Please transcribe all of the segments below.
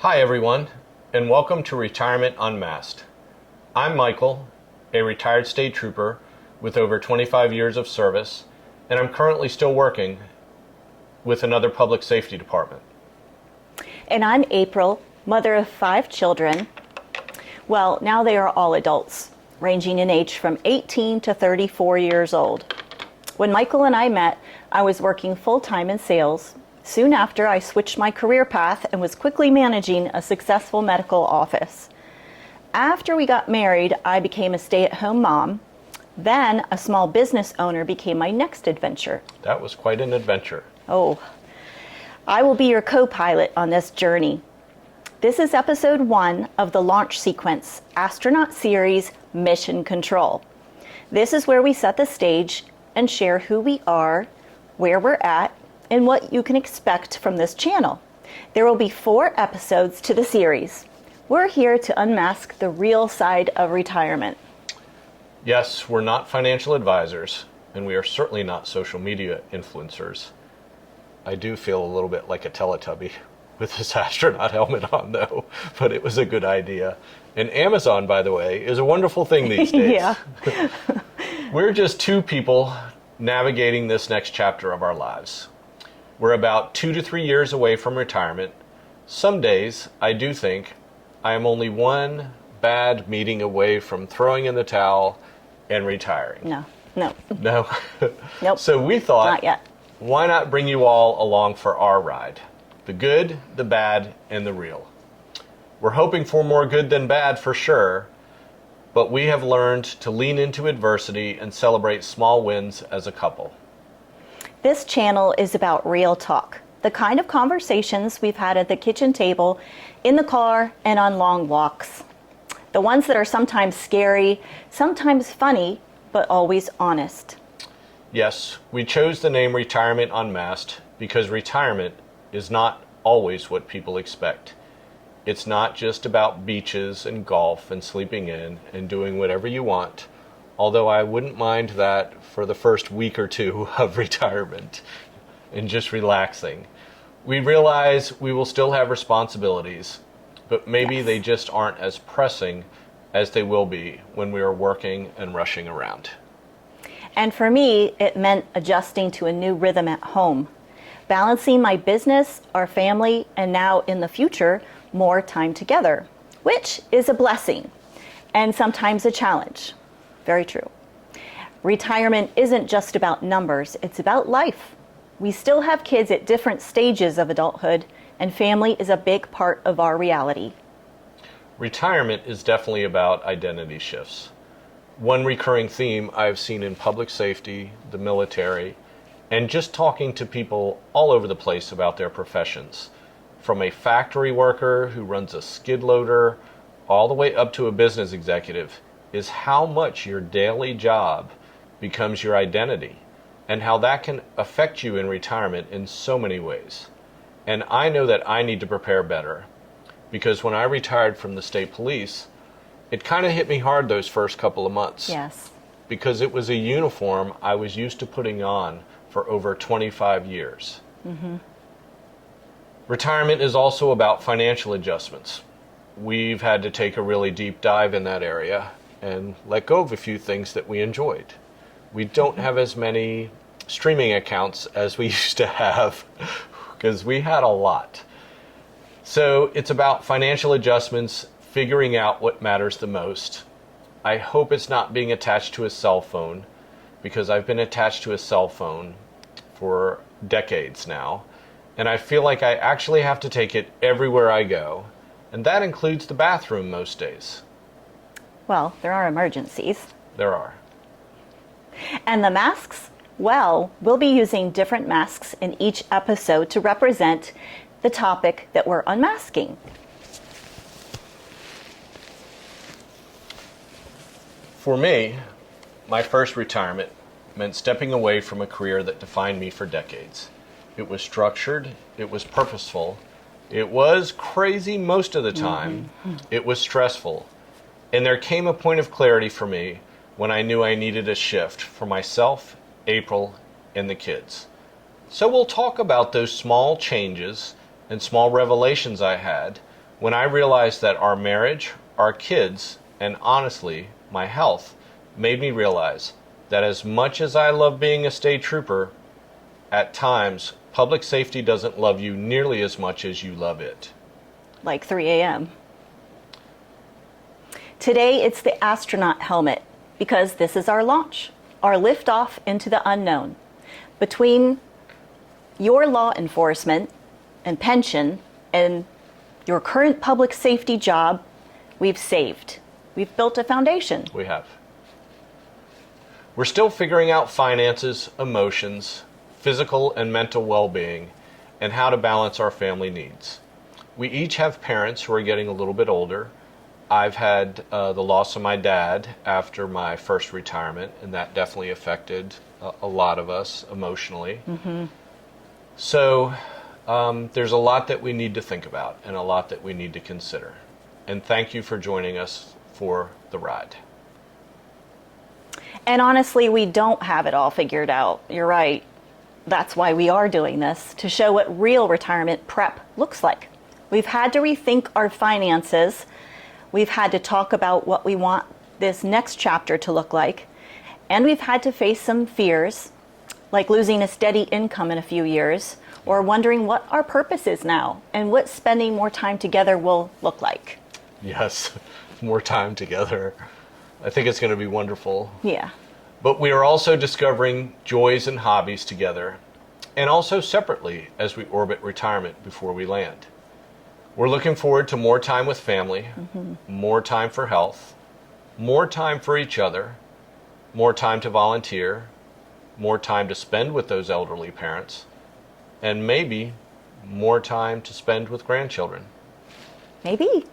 Hi everyone, and welcome to Retirement Unmasked. I'm Michael, a retired state trooper with over 25 years of service, and I'm currently still working with another public safety department. And I'm April, mother of 5 children. Well, now they are all adults, ranging in age from 18 to 34 years old. When Michael and I met, I was working full-time in sales. Soon after, I switched my career path and was quickly managing a successful medical office. After we got married, I became a stay-at-home mom. Then a small business owner became my next adventure. That was quite an adventure. Oh, I will be your co-pilot on this journey. This is episode 1 of the launch sequence, Astronaut Series Mission Control. This is where we set the stage and share who we are, where we're at, and what you can expect from this channel. There will be 4 episodes to the series. We're here to unmask the real side of retirement. Yes, we're not financial advisors, and we are certainly not social media influencers. I do feel a little bit like a Teletubby with this astronaut helmet on, though, but it was a good idea. And Amazon, by the way, is a wonderful thing these days. Yeah. We're just 2 people navigating this next chapter of our lives. We're about 2 to 3 years away from retirement. Some days, I do think, I am only one bad meeting away from throwing in the towel and retiring. No. No? Nope. So we thought, Not yet. why not bring you all along for our ride? The good, the bad, and the real. We're hoping for more good than bad for sure, but we have learned to lean into adversity and celebrate small wins as a couple. This channel is about real talk, the kind of conversations we've had at the kitchen table, in the car, and on long walks. The ones that are sometimes scary, sometimes funny, but always honest. Yes, we chose the name Retirement Unmasked because retirement is not always what people expect. It's not just about beaches and golf and sleeping in and doing whatever you want, although I wouldn't mind that for the first week or 2 of retirement and just relaxing. We realize we will still have responsibilities, but maybe they just aren't as pressing as they will be when we are working and rushing around. And for me, it meant adjusting to a new rhythm at home, balancing my business, our family, and now in the future, more time together, which is a blessing and sometimes a challenge. Very true. Retirement isn't just about numbers, it's about life. We still have kids at different stages of adulthood, and family is a big part of our reality. Retirement is definitely about identity shifts. One recurring theme I've seen in public safety, the military, and just talking to people all over the place about their professions, from a factory worker who runs a skid loader all the way up to a business executive, is how much your daily job becomes your identity and how that can affect you in retirement in so many ways. And I know that I need to prepare better because when I retired from the state police, it kind of hit me hard those first couple of months. Yes. Because it was a uniform I was used to putting on for over 25 years. Mm-hmm. Retirement is also about financial adjustments. We've had to take a really deep dive in that area and let go of a few things that we enjoyed. We don't have as many streaming accounts as we used to have because we had a lot. So it's about financial adjustments, figuring out what matters the most. I hope it's not being attached to a cell phone because I've been attached to a cell phone for decades now, and I feel like I actually have to take it everywhere I go, and that includes the bathroom most days. Well, there are emergencies. There are. And the masks? Well, we'll be using different masks in each episode to represent the topic that we're unmasking. For me, my first retirement meant stepping away from a career that defined me for decades. It was structured, it was purposeful, it was crazy most of the time, It was stressful, and there came a point of clarity for me when I knew I needed a shift for myself, April, and the kids. So we'll talk about those small changes and small revelations I had, when I realized that our marriage, our kids, and honestly, my health made me realize that as much as I love being a state trooper, at times, public safety doesn't love you nearly as much as you love it. Like 3 a.m. Today, it's the astronaut helmet because this is our launch, our liftoff into the unknown. Between your law enforcement and pension and your current public safety job, we've saved. We've built a foundation. We have. We're still figuring out finances, emotions, physical and mental well-being, and how to balance our family needs. We each have parents who are getting a little bit older. I've had the loss of my dad after my first retirement, and that definitely affected a lot of us emotionally. So there's a lot that we need to think about and a lot that we need to consider. And thank you for joining us for the ride. And honestly, we don't have it all figured out. You're right. That's why we are doing this, to show what real retirement prep looks like. We've had to rethink our finances. We've had to talk about what we want this next chapter to look like. And we've had to face some fears, like losing a steady income in a few years, or wondering what our purpose is now and what spending more time together will look like. Yes, more time together. I think it's going to be wonderful. Yeah. But we are also discovering joys and hobbies together, and also separately as we orbit retirement before we land. We're looking forward to more time with family, more time for health, more time for each other, more time to volunteer, more time to spend with those elderly parents, and maybe more time to spend with grandchildren. Maybe.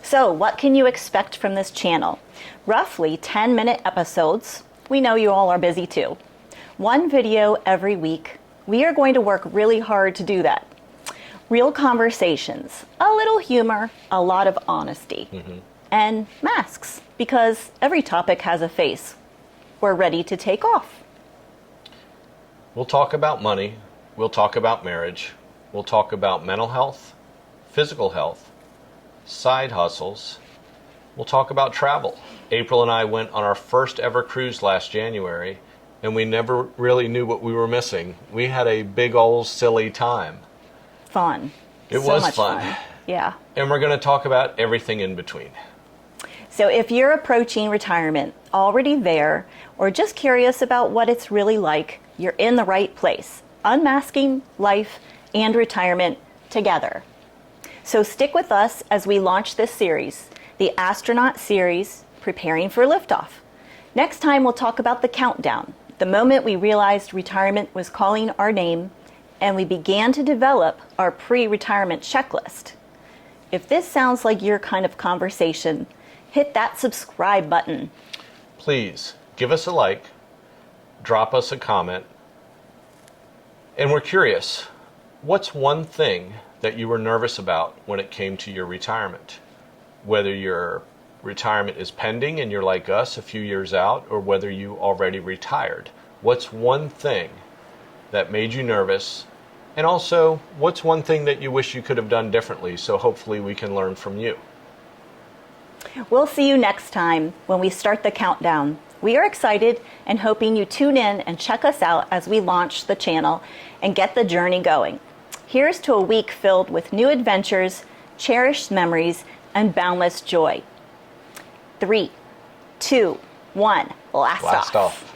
So, what can you expect from this channel? Roughly 10-minute episodes. We know you all are busy too. One video every week. We are going to work really hard to do that. Real conversations, a little humor, a lot of honesty, and masks, because every topic has a face. We're ready to take off. We'll talk about money. We'll talk about marriage. We'll talk about mental health, physical health, side hustles. We'll talk about travel. April and I went on our first ever cruise last January, and we never really knew what we were missing. We had a big old silly time. Fun. It So was much fun. Yeah. And we're going to talk about everything in between. So if you're approaching retirement, already there, or just curious about what it's really like, you're in the right place. Unmasking life and retirement together. So stick with us as we launch this series, the Astronaut Series, Preparing for Liftoff. Next time we'll talk about the countdown, the moment we realized retirement was calling our name, and we began to develop our pre-retirement checklist. If this sounds like your kind of conversation, hit that subscribe button. Please give us a like, drop us a comment, and we're curious, what's one thing that you were nervous about when it came to your retirement? Whether your retirement is pending and you're like us a few years out, or whether you already retired. What's one thing that made you nervous? And also, what's one thing that you wish you could have done differently, so hopefully we can learn from you? We'll see you next time when we start the countdown. We are excited and hoping you tune in and check us out as we launch the channel and get the journey going. Here's to a week filled with new adventures, cherished memories, and boundless joy. 3, 2, 1, blast off.